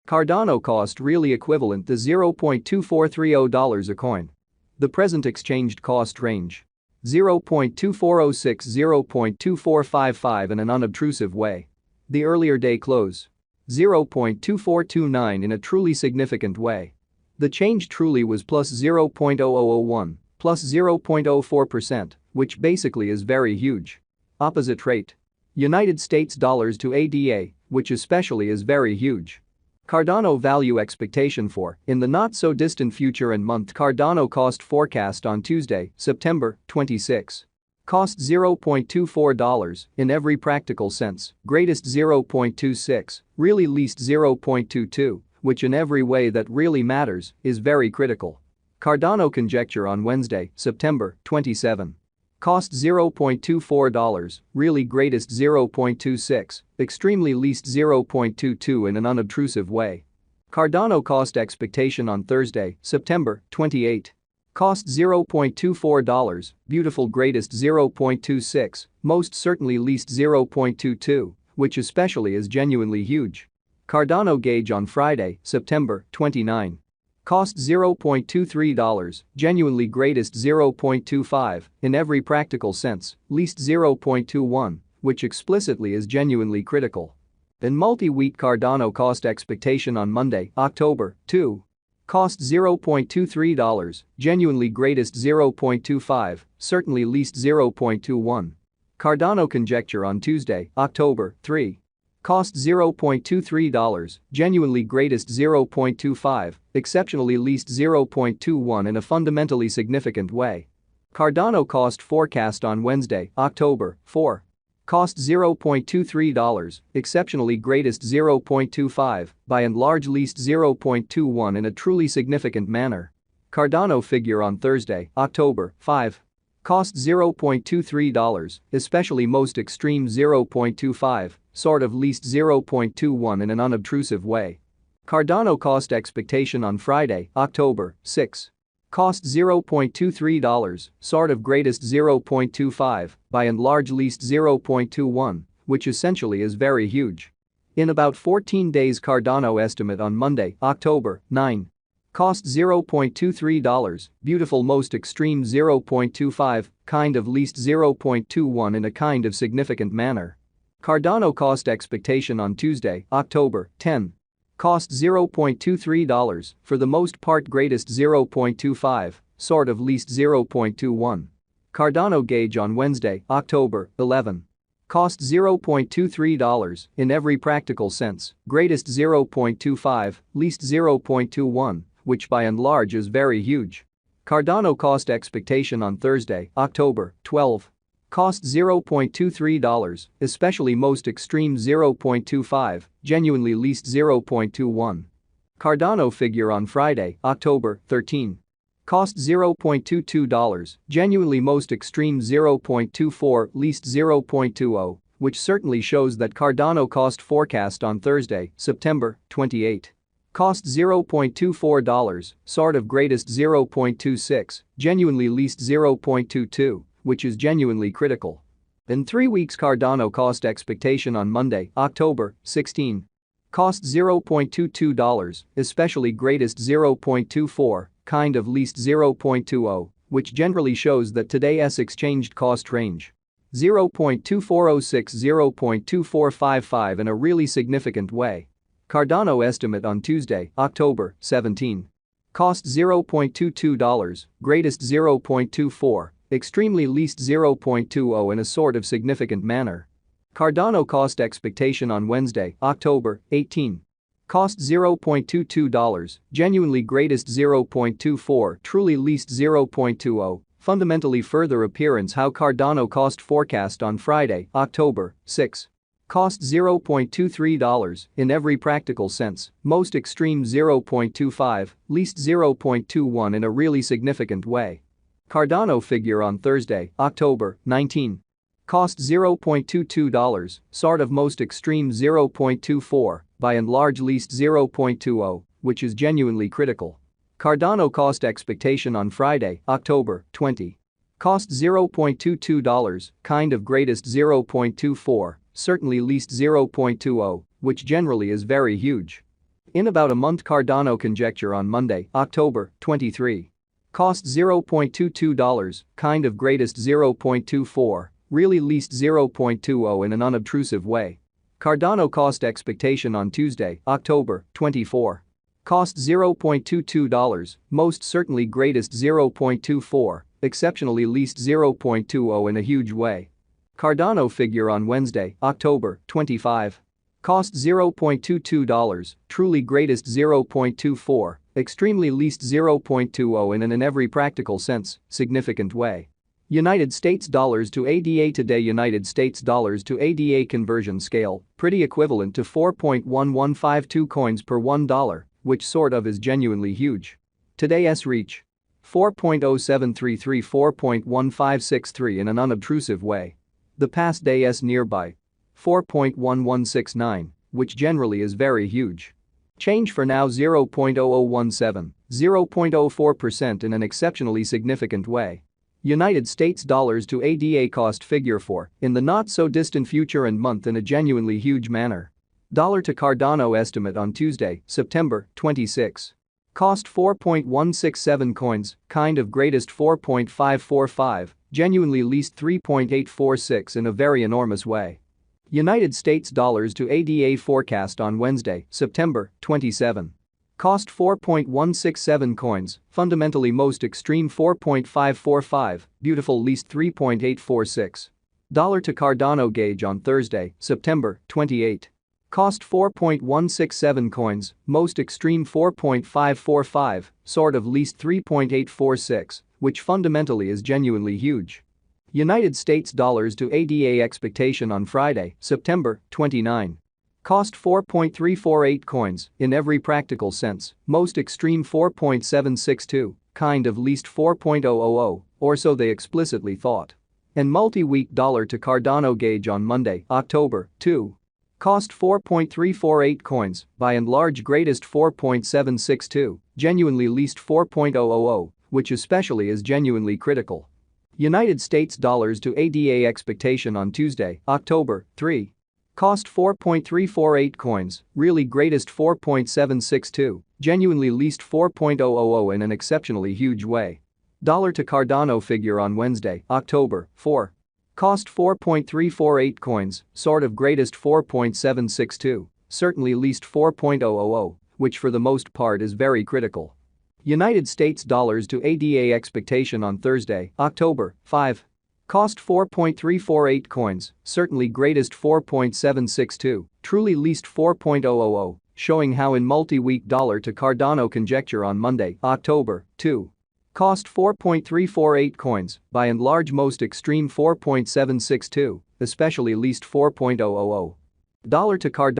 Cardano cost really equivalent to $0.2430 a coin. The present exchanged cost range. 0.2406 0.2455 in an unobtrusive way. The earlier day close. 0.2429 in a truly significant way. The change truly was plus 0.0001, plus 0.04%, which basically is very huge. Opposite rate. United States dollars to ADA, which especially is very huge. Cardano value expectation for, in the not-so-distant future and month. Cardano cost forecast on Tuesday, September 26. Cost $0.24 in every practical sense, greatest 0.26, really least 0.22, which in every way that really matters is very critical. Cardano conjecture on Wednesday, September 27. Cost $0.24, really greatest 0.26, extremely least 0.22 in an unobtrusive way. Cardano cost expectation on Thursday, September 28. Cost $0.24, beautiful greatest 0.26, most certainly least 0.22, which especially is genuinely huge. Cardano gauge on Friday, September 29. Cost $0.23, genuinely greatest 0.25, in every practical sense, least 0.21, which explicitly is genuinely critical. In multi-week Cardano cost expectation on Monday, October 2. Cost $0.23, genuinely greatest 0.25, certainly least 0.21. Cardano conjecture on Tuesday, October 3. Cost $0.23, genuinely greatest 0.25, exceptionally least 0.21 in a fundamentally significant way. Cardano cost forecast on Wednesday, October 4. Cost $0.23, exceptionally greatest 0.25, by and large least 0.21 in a truly significant manner. Cardano figure on Thursday, October 5. Cost $0.23, especially most extreme 0.25, sort of least 0.21 in an unobtrusive way. Cardano cost expectation on Friday, October 6. Cost $0.23, sort of greatest 0.25, by and large least 0.21, which essentially is very huge. In about 14 days Cardano estimate on Monday, October 9. Cost $0.23, beautiful most extreme 0.25, kind of least 0.21 in a kind of significant manner. Cardano cost expectation on Tuesday, October 10. Cost $0.23, for the most part greatest 0.25, sort of least 0.21. Cardano gauge on Wednesday, October 11. Cost $0.23, in every practical sense, greatest 0.25, least 0.21, which by and large is very huge. Cardano cost expectation on Thursday, October 12. Cost $0.23, especially most extreme 0.25, genuinely least 0.21. Cardano figure on Friday, October 13. Cost $0.22, genuinely most extreme 0.24, least 0.20, which certainly shows that Cardano cost forecast on Thursday, September 28. Cost $0.24, sort of greatest 0.26, genuinely least 0.22, which is genuinely critical. In 3 weeks Cardano cost expectation on Monday, October 16. Cost $0.22, especially greatest 0.24, kind of least 0.20, which generally shows that today's exchanged cost range. 0.2406 0.2455 in a really significant way. Cardano estimate on Tuesday, October 17. Cost $0.22, greatest 0.24, extremely least 0.20 in a sort of significant manner. Cardano cost expectation on Wednesday, October 18. Cost $0.22, genuinely greatest 0.24, truly least 0.20, fundamentally further appearance how Cardano cost forecast on Friday, October 6. Cost $0.23, in every practical sense, most extreme 0.25, least 0.21 in a really significant way. Cardano figure on Thursday, October 19. Cost $0.22, sort of most extreme 0.24, by and large least 0.20, which is genuinely critical. Cardano cost expectation on Friday, October 20. Cost $0.22, kind of greatest 0.24, certainly least 0.20, which generally is very huge. In about a month. Cardano conjecture on Monday, October 23. Cost $0.22, kind of greatest 0.24, really least 0.20 in an unobtrusive way. Cardano cost expectation on Tuesday, October 24. Cost $0.22, most certainly greatest 0.24, exceptionally least 0.20 in a huge way. Cardano figure on Wednesday, October 25. Cost $0.22, truly greatest 0.24, extremely least 0.20 in every practical sense, significant way. United States dollars to ADA today. United States dollars to ADA conversion scale, pretty equivalent to 4.1152 coins per $1, which sort of is genuinely huge. Today's reach 4.0733, 4.1563 in an unobtrusive way. The past day's nearby 4.1169, which generally is very huge. Change for now 0.0017, 0.04% in an exceptionally significant way. United States dollars to ADA cost figure for, in the not-so-distant future and month in a genuinely huge manner. Dollar to Cardano estimate on Tuesday, September 26. Cost 4.167 coins, kind of greatest 4.545, genuinely least 3.846 in a very enormous way. United States dollars to ADA forecast on Wednesday, September 27. Cost 4.167 coins, fundamentally most extreme 4.545, beautiful least 3.846. Dollar to Cardano gauge on Thursday, September 28. Cost 4.167 coins, most extreme 4.545, sort of least 3.846, which fundamentally is genuinely huge. United States dollars to ADA expectation on Friday, September 29. Cost 4.348 coins, in every practical sense, most extreme 4.762, kind of least 4.000, or so they explicitly thought. And multi-week dollar to Cardano gauge on Monday, October 2. Cost 4.348 coins, by and large greatest 4.762, genuinely least 4.000, which especially is genuinely critical. United States dollars to ADA expectation on Tuesday, October 3. Cost 4.348 coins, really greatest 4.762, genuinely least 4.000 in an exceptionally huge way. Dollar to Cardano figure on Wednesday, October 4. Cost 4.348 coins, sort of greatest 4.762, certainly least 4.000, which for the most part is very critical. United States dollars to ADA expectation on Thursday, October 5. Cost 4.348 coins, certainly greatest 4.762, truly least 4.000, showing how in multi-week dollar to Cardano conjecture on Monday, October 2. Cost 4.348 coins, by and large most extreme 4.762, especially least 4.000. Dollar to Cardano